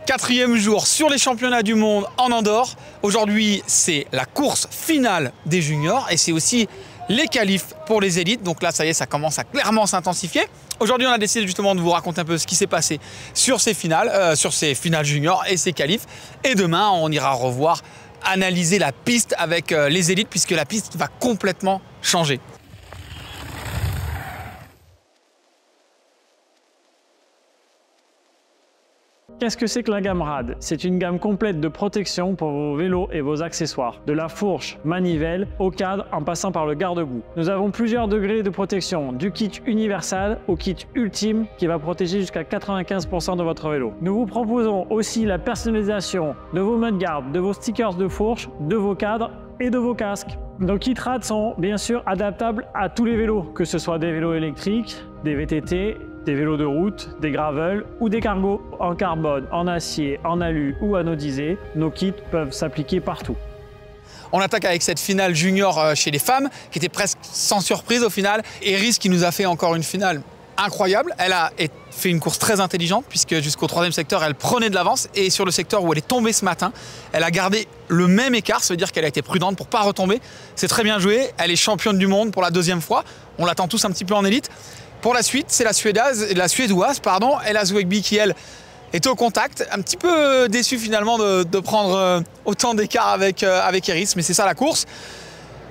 4e jour sur les championnats du monde en Andorre. Aujourd'hui, c'est la course finale des juniors et c'est aussi les qualifs pour les élites. Donc là, ça y est, ça commence à clairement s'intensifier. Aujourd'hui, on a décidé justement de vous raconter un peu ce qui s'est passé sur ces finales juniors et ces qualifs. Et demain, on ira revoir, analyser la piste avec les élites puisque la piste va complètement changer. Qu'est-ce que c'est que la gamme RAD? C'est une gamme complète de protection pour vos vélos et vos accessoires. De la fourche, manivelle, au cadre, en passant par le garde-boue. Nous avons plusieurs degrés de protection, du kit universal au kit ultime qui va protéger jusqu'à 95% de votre vélo. Nous vous proposons aussi la personnalisation de vos mudguards, de vos stickers de fourche, de vos cadres et de vos casques. Nos kits RAD sont bien sûr adaptables à tous les vélos, que ce soit des vélos électriques, des VTT, des vélos de route, des gravels ou des cargos en carbone, en acier, en alu ou anodisé. Nos kits peuvent s'appliquer partout. On attaque avec cette finale junior chez les femmes qui était presque sans surprise au final. Eris qui nous a fait encore une finale incroyable. Elle a fait une course très intelligente puisque jusqu'au 3e secteur, elle prenait de l'avance et sur le secteur où elle est tombée ce matin, elle a gardé le même écart. Ça veut dire qu'elle a été prudente pour ne pas retomber. C'est très bien joué. Elle est championne du monde pour la 2e fois. On l'attend tous un petit peu en élite. Pour la suite, c'est la Suédoise, Ella Zwegby qui, elle, est au contact. Un petit peu déçue finalement de prendre autant d'écart avec Eris, mais c'est ça la course.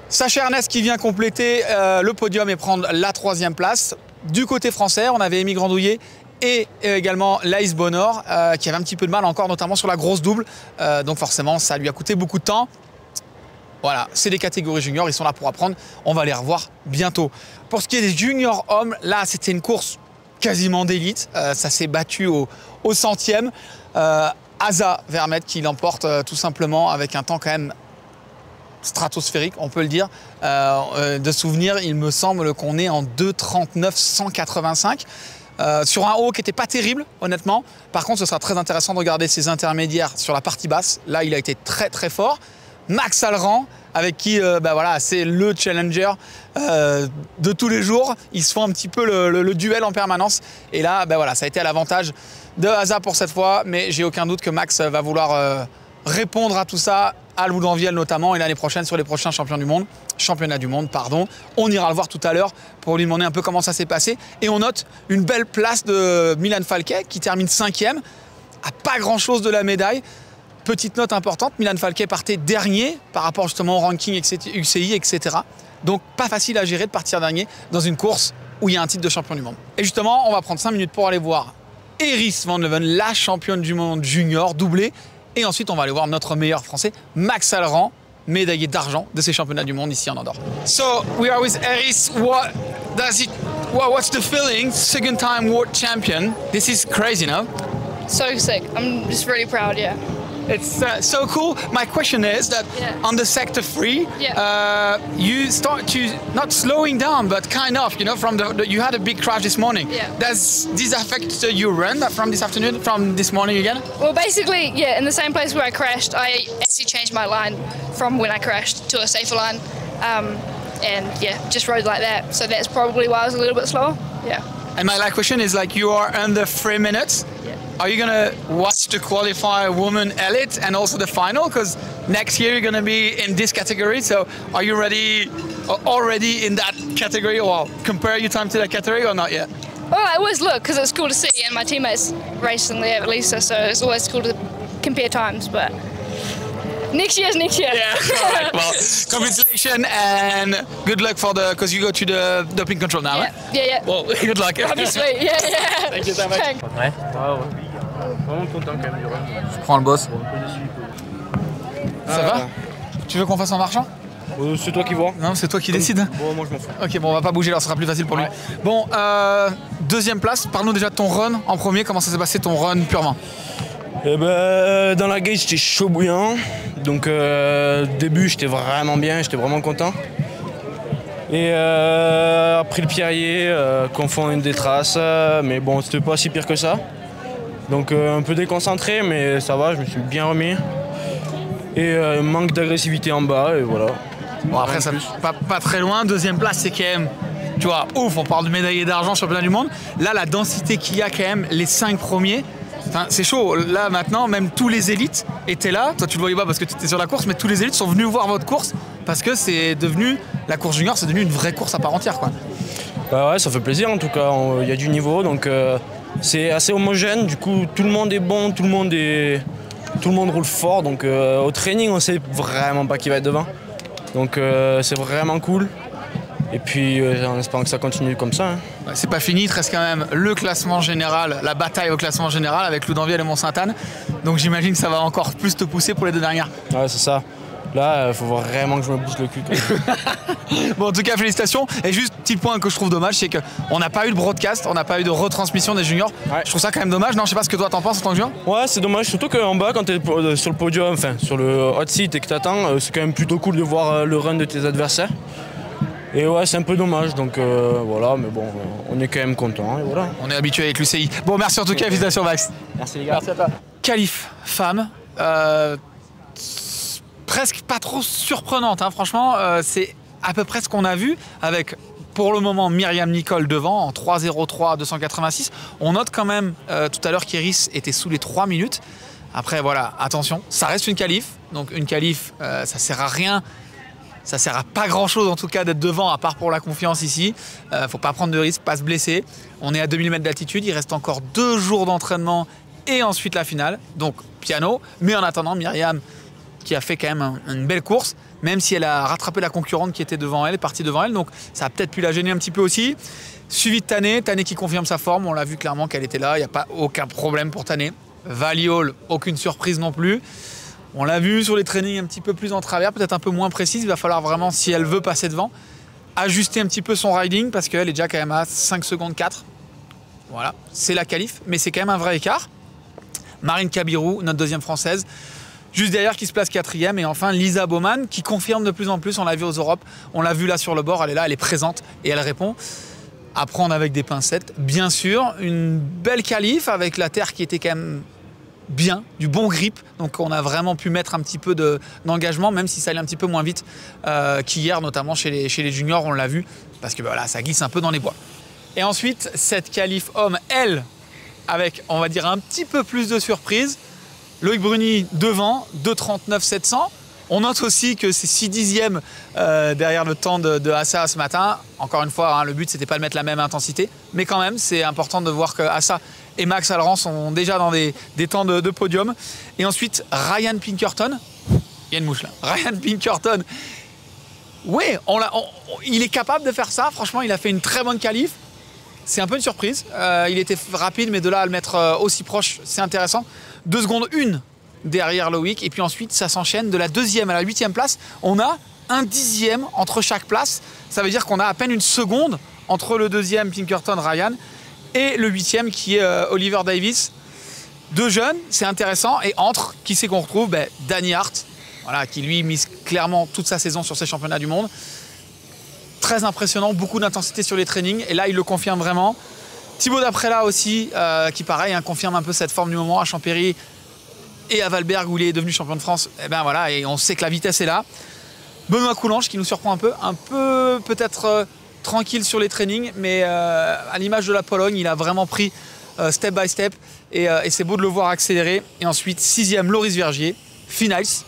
Sacha Ernest qui vient compléter le podium et prendre la 3e place. Du côté français, on avait Amy Grandouillet et également Laïs Bonnor qui avait un petit peu de mal encore, notamment sur la grosse double. Donc forcément, ça lui a coûté beaucoup de temps. Voilà, c'est des catégories juniors, ils sont là pour apprendre. On va les revoir bientôt. Pour ce qui est des juniors hommes, là, c'était une course quasiment d'élite. Ça s'est battu au 100e. Asa Vermette qui l'emporte tout simplement avec un temps quand même stratosphérique, on peut le dire. De souvenir, il me semble qu'on est en 2:39 185. Sur un haut qui n'était pas terrible, honnêtement. Par contre, ce sera très intéressant de regarder ses intermédiaires sur la partie basse. Là, il a été très très fort. Max Alran, avec qui voilà, c'est le challenger de tous les jours. Ils se font un petit peu le duel en permanence. Et là, voilà, ça a été à l'avantage de Asa pour cette fois. Mais j'ai aucun doute que Max va vouloir répondre à tout ça, à Loudanviel notamment, et l'année prochaine sur les prochains championnats du monde. On ira le voir tout à l'heure pour lui demander un peu comment ça s'est passé. Et on note une belle place de Milan Falquet qui termine 5e, à pas grand-chose de la médaille. Petite note importante, Milan Falquet partait dernier par rapport justement au ranking UCI, etc. Donc pas facile à gérer de partir dernier dans une course où il y a un titre de champion du monde. Et justement, on va prendre 5 minutes pour aller voir Eris Van Leuven, la championne du monde junior doublée. Et ensuite, on va aller voir notre meilleur français, Max Alran, médaillé d'argent de ces championnats du monde ici en Andorre. So, we are with Eris. What's the feeling? Second time world champion. This is crazy, no? So sick. I'm just really proud, yeah. It's so cool. My question is that on the sector 3, you start to not slowing down, but kind of, you know, from you had a big crash this morning. Yeah. Does this affect your run from this afternoon, from this morning again? Well, basically, yeah, in the same place where I crashed, I actually changed my line from when I crashed to a safer line, and yeah, just rode like that. So that's probably why I was a little bit slower. Yeah. And my last question is, like, you are under 3 minutes. Yeah. Are you gonna watch the qualifier woman elite and also the final? Because next year you're gonna be in this category. So are you ready, already in that category, or compare your time to that category or not yet? Well, I always look because it's cool to see, and my teammates racing there at Lisa, so it's always cool to compare times. But next year's next year. Yeah. All right. Well, congratulations and good luck because you go to the doping control now. Yeah. Well, good luck. Obviously, yeah. Thank you so much. Thanks. Ouais. Vraiment content quand même du run. Je prends le boss. Un peu déçu. Ça va? Tu veux qu'on fasse en marchant? C'est toi qui vois. Non, c'est toi qui décides. Bon, moi je m'en fous. Ok, bon, on va pas bouger, alors ce sera plus facile pour lui. Ouais. Bon, 2e place. Parle-nous déjà de ton run en premier. Comment ça s'est passé ton run purement? Dans la gate, j'étais chaud bouillant. Donc, début, j'étais vraiment bien, j'étais vraiment content. Et après le pierrier, confond une des traces, mais bon, c'était pas si pire que ça. Donc, un peu déconcentré, mais ça va, je me suis bien remis. Et manque d'agressivité en bas, et voilà. Bon, après, ça pas très loin. 2e place, c'est quand même, tu vois, ouf, on parle de médaillé d'argent, championnat du monde. Là, la densité qu'il y a quand même, les 5 premiers, Enfin, c'est chaud. Là, maintenant, même tous les élites étaient là. Toi, tu le voyais pas parce que tu étais sur la course, mais tous les élites sont venus voir votre course parce que c'est devenu, la course junior, c'est devenu une vraie course à part entière, quoi. Bah ouais, ça fait plaisir en tout cas. Il y a du niveau, donc c'est assez homogène. Du coup, tout le monde est bon, tout le monde roule fort. Donc au training, on sait vraiment pas qui va être devant. Donc c'est vraiment cool. Et puis en espérant que ça continue comme ça. Hein. C'est pas fini, il te reste quand même le classement général, la bataille au classement général avec Loudunvielle et Mont-Sainte-Anne. Donc j'imagine que ça va encore plus te pousser pour les 2 dernières. Ouais, c'est ça. Là, il faut vraiment que je me bouge le cul. Bon, en tout cas, félicitations. Et juste, petit point que je trouve dommage, c'est qu'on n'a pas eu de broadcast, on n'a pas eu de retransmission des juniors. Ouais. Je trouve ça quand même dommage. Non, je sais pas ce que toi t'en penses en tant que junior. Ouais, c'est dommage. Surtout qu'en bas, quand tu es sur le podium, enfin sur le hot seat et que tu attends, c'est quand même plutôt cool de voir le run de tes adversaires. Et ouais, c'est un peu dommage. Donc voilà, mais bon, on est quand même content. Et voilà. On est habitué avec l'UCI. Bon, merci en tout cas, félicitations Max. Merci les gars. Merci à toi. Qualif femme. Presque pas trop surprenante, hein. Franchement, c'est à peu près ce qu'on a vu avec, pour le moment, Myriam Nicole devant en 3.03 286. On note quand même tout à l'heure qu'Iris était sous les 3 minutes. Après, voilà, attention, ça reste une qualif. Donc une qualif, ça sert à rien. Ça sert à pas grand-chose en tout cas d'être devant, à part pour la confiance ici. Faut pas prendre de risques, pas se blesser. On est à 2000 mètres d'altitude, il reste encore 2 jours d'entraînement et ensuite la finale. Donc piano, mais en attendant, Myriam qui a fait quand même une belle course, même si elle a rattrapé la concurrente qui était devant elle, est partie devant elle, donc ça a peut-être pu la gêner un petit peu aussi. Suivi de Tané qui confirme sa forme, on l'a vu clairement qu'elle était là, il n'y a pas aucun problème pour Tané. Valiol, aucune surprise non plus. On l'a vu sur les trainings un petit peu plus en travers, peut-être un peu moins précise, il va falloir vraiment, si elle veut passer devant, ajuster un petit peu son riding, parce qu'elle est déjà quand même à 5 secondes 4. Voilà, c'est la qualif, mais c'est quand même un vrai écart. Marine Kabirou, notre deuxième française, juste derrière qui se place 4e. Et enfin Lisa Baumann qui confirme de plus en plus, on l'a vu aux Europes, on l'a vu là sur le bord, elle est là, elle est présente et elle répond. À prendre avec des pincettes, bien sûr. Une belle qualif avec la terre qui était quand même bien, du bon grip. Donc on a vraiment pu mettre un petit peu d'engagement, même si ça allait un petit peu moins vite qu'hier, notamment chez les juniors, on l'a vu, parce que voilà, ça glisse un peu dans les bois. Et ensuite, cette qualif homme, elle, avec, on va dire, un petit peu plus de surprise. Loïc Bruni devant, 2.39 700. On note aussi que c'est 6 dixièmes derrière le temps de Assa ce matin. Encore une fois, hein, le but, c'était pas de mettre la même intensité. Mais quand même, c'est important de voir que Assa et Max Alran sont déjà dans des temps de podium. Et ensuite, Ryan Pinkerton. Il y a une mouche là. Ryan Pinkerton. Oui, il est capable de faire ça. Franchement, il a fait une très bonne qualif. C'est un peu une surprise. Il était rapide, mais de là à le mettre aussi proche, c'est intéressant. 2 secondes 1 derrière Loïc. Et puis ensuite, ça s'enchaîne de la 2e à la 8e place. On a 1 dixième entre chaque place. Ça veut dire qu'on a à peine 1 seconde entre le 2e Pinkerton Ryan et le 8e qui est Oliver Davis. 2 jeunes, c'est intéressant. Et entre, qui c'est qu'on retrouve? Danny Hart, voilà, qui lui mise clairement toute sa saison sur ces championnats du monde. Très impressionnant, beaucoup d'intensité sur les trainings. Et là, il le confirme vraiment. Thibaut Daprella aussi, qui pareil, hein, confirme un peu cette forme du moment à Champéry et à Valberg où il est devenu champion de France. Et ben voilà, et on sait que la vitesse est là. Benoît Coulange qui nous surprend un peu peut-être tranquille sur les trainings, mais à l'image de la Pologne, il a vraiment pris step by step et c'est beau de le voir accélérer. Et ensuite, 6e, Loris Vergier, Finals,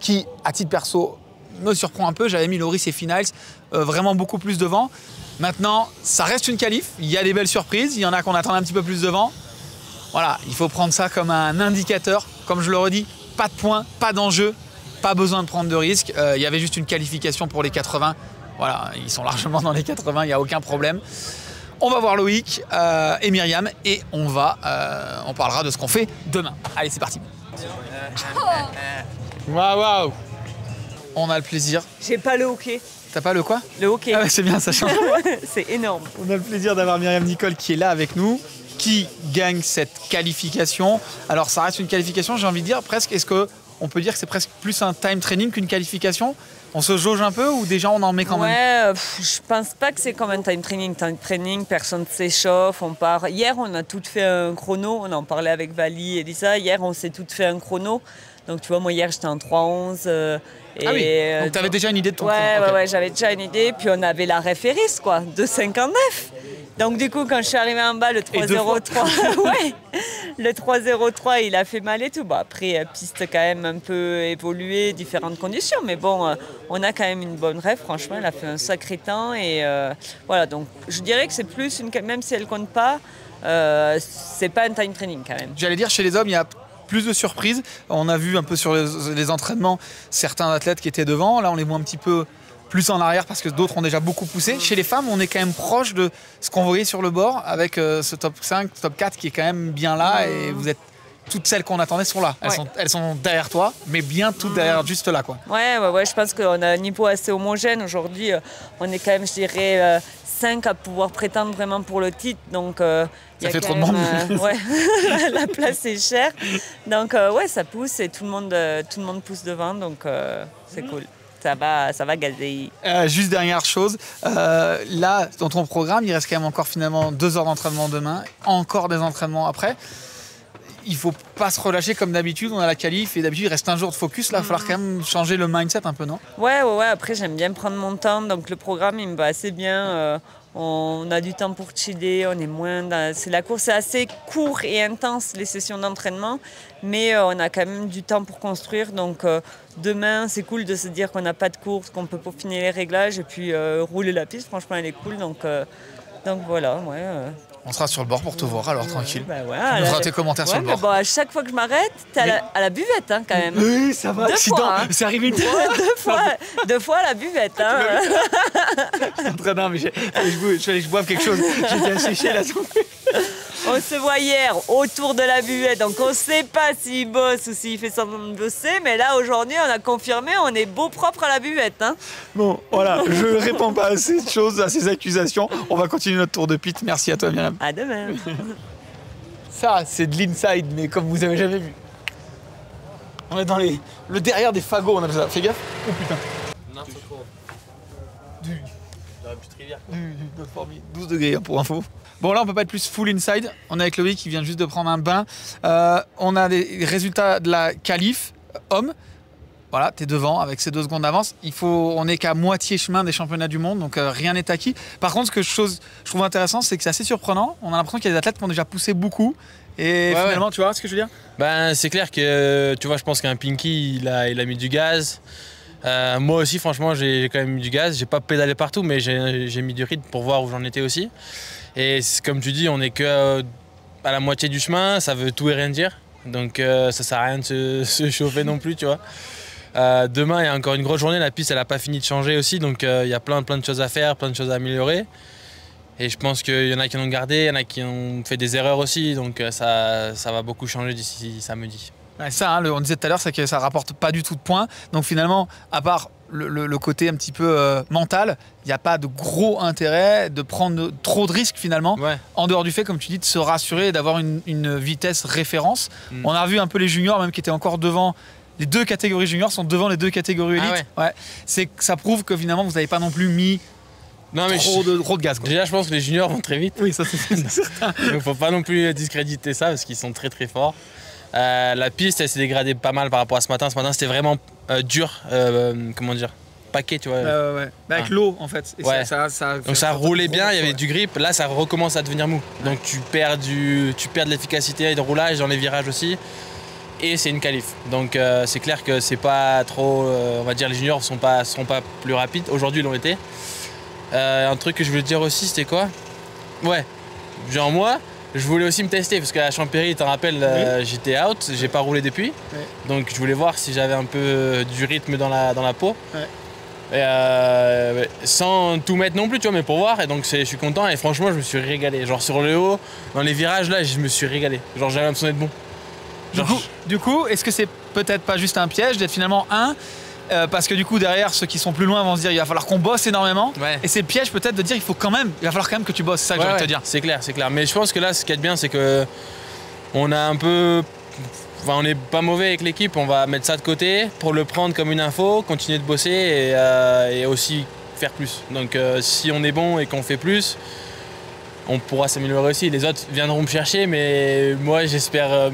qui, à titre perso, me surprend un peu. J'avais mis Loris et Finals vraiment beaucoup plus devant. Maintenant, ça reste une qualif. Il y a des belles surprises. Il y en a qu'on attend un petit peu plus devant. Voilà, il faut prendre ça comme un indicateur. Comme je le redis, pas de points, pas d'enjeu, pas besoin de prendre de risques. Il y avait juste une qualification pour les 80. Voilà, ils sont largement dans les 80, il n'y a aucun problème. On va voir Loïc et Myriam et on parlera de ce qu'on fait demain. Allez, c'est parti. Waouh. On a le plaisir. J'ai pas le hockey. T'as pas le quoi? Le hockey. Ah ouais, c'est bien, ça change. C'est énorme. On a le plaisir d'avoir Myriam Nicole qui est là avec nous, qui gagne cette qualification. Alors ça reste une qualification, j'ai envie de dire presque. Est-ce qu'on peut dire que c'est presque plus un time training qu'une qualification? On se jauge un peu ou déjà on en met quand même? Ouais, je pense pas que c'est comme un time training. Time training, personne ne s'échauffe, on part. Hier, on a toutes fait un chrono. On en parlait avec Vali et Lisa. Hier, on s'est toutes fait un chrono. Donc tu vois, moi hier, j'étais en 3.11. Ah oui, donc tu avais déjà une idée de ton chrono? Ouais, j'avais déjà une idée. Puis on avait la référisse, quoi, 2.59. Donc du coup, quand je suis arrivée en bas, le 3,03, ouais, le 3,03, il a fait mal et tout. Bon, après, piste quand même un peu évoluée, différentes conditions, mais bon, on a quand même une bonne rêve. Franchement, elle a fait un sacré temps et voilà. Donc, je dirais que c'est plus même si elle compte pas, c'est pas un time training quand même. J'allais dire, chez les hommes, il y a plus de surprises. On a vu un peu sur les entraînements certains athlètes qui étaient devant. Là, on les voit un petit peu plus en arrière parce que d'autres ont déjà beaucoup poussé. Chez les femmes, on est quand même proche de ce qu'on voyait sur le bord avec ce top 5, top 4 qui est quand même bien là et vous êtes toutes celles qu'on attendait sont là. Elles sont derrière toi, mais bien toutes derrière, juste là, quoi. Ouais, je pense qu'on a un niveau assez homogène. Aujourd'hui, on est quand même, je dirais, 5 à pouvoir prétendre vraiment pour le titre. Donc, ça fait trop de monde. Ouais, la place est chère. Donc, ouais, ça pousse et tout le monde pousse devant. Donc, c'est cool. Ça va gazer. Juste dernière chose, là, dans ton programme, il reste quand même encore finalement 2 heures d'entraînement demain, encore des entraînements après. Il ne faut pas se relâcher comme d'habitude, on a la qualif et d'habitude il reste un jour de focus, là il va falloir quand même changer le mindset un peu, non? Ouais, après j'aime bien prendre mon temps, donc le programme il me va assez bien. On a du temps pour chiller, on est moins la course est assez court et intense les sessions d'entraînement, mais on a quand même du temps pour construire. Donc demain c'est cool de se dire qu'on n'a pas de course, qu'on peut peaufiner les réglages et puis rouler la piste. Franchement elle est cool, donc voilà. Ouais. On sera sur le bord pour te voir alors tranquille. Bah ouais, tu nous feras tes commentaires sur le bord. Bon, à chaque fois que je m'arrête, t'es à la buvette hein, quand même. Oui, ça va. 2 fois. Hein. C'est arrivé une fois. 2 fois à la buvette. Hein. Très bien, mais je fallait que je boive quelque chose. J'étais asséché là. On se voit hier autour de la buvette, donc on ne sait pas s'il bosse ou s'il fait semblant de bosser, mais là aujourd'hui on a confirmé, on est beau propre à la buvette. Hein. Bon, voilà, je ne réponds pas à ces choses, à ces accusations. On va continuer notre tour de pit. Merci à toi, Myriam. À demain. Ça, c'est de l'inside, mais comme vous avez jamais vu. On est dans le derrière des fagots, on appelle ça. Fais gaffe. Oh putain. N'importe quoi. La petite rivière. 12 degrés hein, pour info. Bon là on peut pas être plus full inside, on est avec Loïc qui vient juste de prendre un bain. On a des résultats de la qualif homme. Voilà, t'es devant avec ces 2 secondes d'avance. On n'est qu'à moitié chemin des championnats du monde, donc rien n'est acquis. Par contre, je trouve intéressant, c'est que c'est assez surprenant. On a l'impression qu'il y a des athlètes qui ont déjà poussé beaucoup. Et finalement, tu vois ce que je veux dire? Ben, c'est clair que, tu vois, je pense qu'un Pinky, il a mis du gaz. Moi aussi, franchement, j'ai quand même mis du gaz. J'ai pas pédalé partout, mais j'ai mis du rythme pour voir où j'en étais aussi. Et comme tu dis, on n'est que à la moitié du chemin, ça veut tout et rien dire. Donc ça sert à rien de se chauffer non plus, tu vois. Demain, il y a encore une grosse journée, la piste elle n'a pas fini de changer aussi, donc il y a plein de choses à faire, plein de choses à améliorer. Et je pense qu'il y en a qui en ont gardé, il y en a qui ont fait des erreurs aussi, donc ça va beaucoup changer d'ici samedi. Ouais, ça, hein, on disait tout à l'heure, c'est que ça rapporte pas du tout de points. Donc finalement, à part le côté un petit peu mental, il n'y a pas de gros intérêt de prendre trop de risques finalement, en dehors du fait, comme tu dis, de se rassurer et d'avoir une vitesse référence. On a vu un peu les juniors même qui étaient encore devant. Les 2 catégories juniors sont devant les 2 catégories élites. Ça prouve que finalement vous n'avez pas non plus mis trop de gaz. Quoi. Déjà je pense que les juniors vont très vite. Oui, ça c'est certain. Il ne faut pas non plus discréditer ça parce qu'ils sont très très forts. La piste elle s'est dégradée pas mal par rapport à ce matin. Ce matin c'était vraiment dur, comment dire, paquet tu vois. Avec l'eau en fait. Et donc ça roulait bien, il y avait du grip. Là ça recommence à devenir mou. Donc tu perds de l'efficacité de roulage dans les virages aussi. Et c'est une qualif. Donc c'est clair que c'est pas trop, on va dire les juniors seront pas plus rapides. Aujourd'hui ils l'ont été. Un truc que je voulais te dire aussi c'était quoi? Genre moi, je voulais aussi me tester parce qu'à Champéry, tu te rappelles, j'étais out, j'ai pas roulé depuis. Donc je voulais voir si j'avais un peu du rythme dans la peau. Et, sans tout mettre non plus, tu vois, mais pour voir. Et donc je suis content et franchement, je me suis régalé. Genre sur le haut, dans les virages là, je me suis régalé. Genre j'avais l'impression d'être bon. Du coup, est-ce que c'est peut-être pas juste un piège d'être finalement parce que du coup derrière ceux qui sont plus loin vont se dire il va falloir qu'on bosse énormément et c'est le piège peut-être de dire il va falloir quand même que tu bosses, c'est ça que j'ai envie de te dire. C'est clair, mais je pense que là ce qui est bien c'est que on a un peu, on n'est pas mauvais avec l'équipe, on va mettre ça de côté pour le prendre comme une info, continuer de bosser et aussi faire plus. Donc si on est bon et qu'on fait plus, on pourra s'améliorer aussi. Les autres viendront me chercher, mais moi j'espère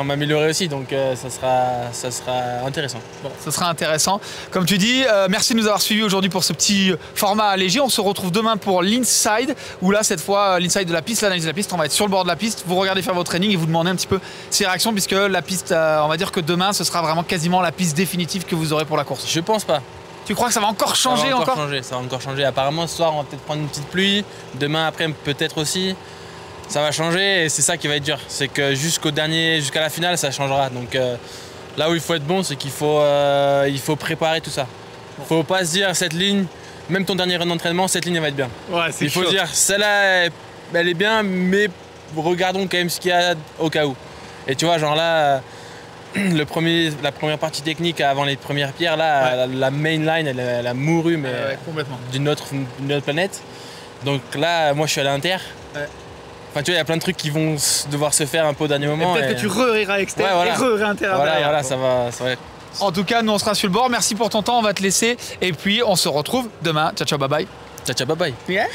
m'améliorer aussi, donc ça sera intéressant. Bon, ça sera intéressant. Comme tu dis, merci de nous avoir suivis aujourd'hui pour ce petit format léger. On se retrouve demain pour l'inside, où là cette fois l'inside de la piste, l'analyse de la piste, on va être sur le bord de la piste, vous regardez faire vos trainings et vous demandez un petit peu ses réactions, puisque la piste, on va dire que demain ce sera vraiment quasiment la piste définitive que vous aurez pour la course. Je pense pas. Tu crois que ça va encore changer? Ça va encore changer. Apparemment ce soir on va peut-être prendre une petite pluie, demain après peut-être aussi. Ça va changer et c'est ça qui va être dur. C'est que jusqu'à la finale ça changera. Donc là où il faut être bon, c'est qu'il faut préparer tout ça. Faut pas se dire cette ligne, même ton dernier run d'entraînement, cette ligne elle va être bien. Ouais, il faut dire celle-là elle est bien, mais regardons quand même ce qu'il y a au cas où. Et tu vois, genre là, la première partie technique avant les premières pierres, là, la main line, elle a mouru, mais complètement. d'une autre planète. Donc là, moi, je suis à l'inter. Ouais. Enfin, tu vois, il y a plein de trucs qui vont devoir se faire un peu au dernier moment. Peut-être que tu re-iras externe et re-inter. Voilà, ça va. En tout cas, nous, on sera sur le bord. Merci pour ton temps, on va te laisser. Et puis, on se retrouve demain. Ciao, ciao, bye bye. Ciao, ciao, bye bye. Yeah.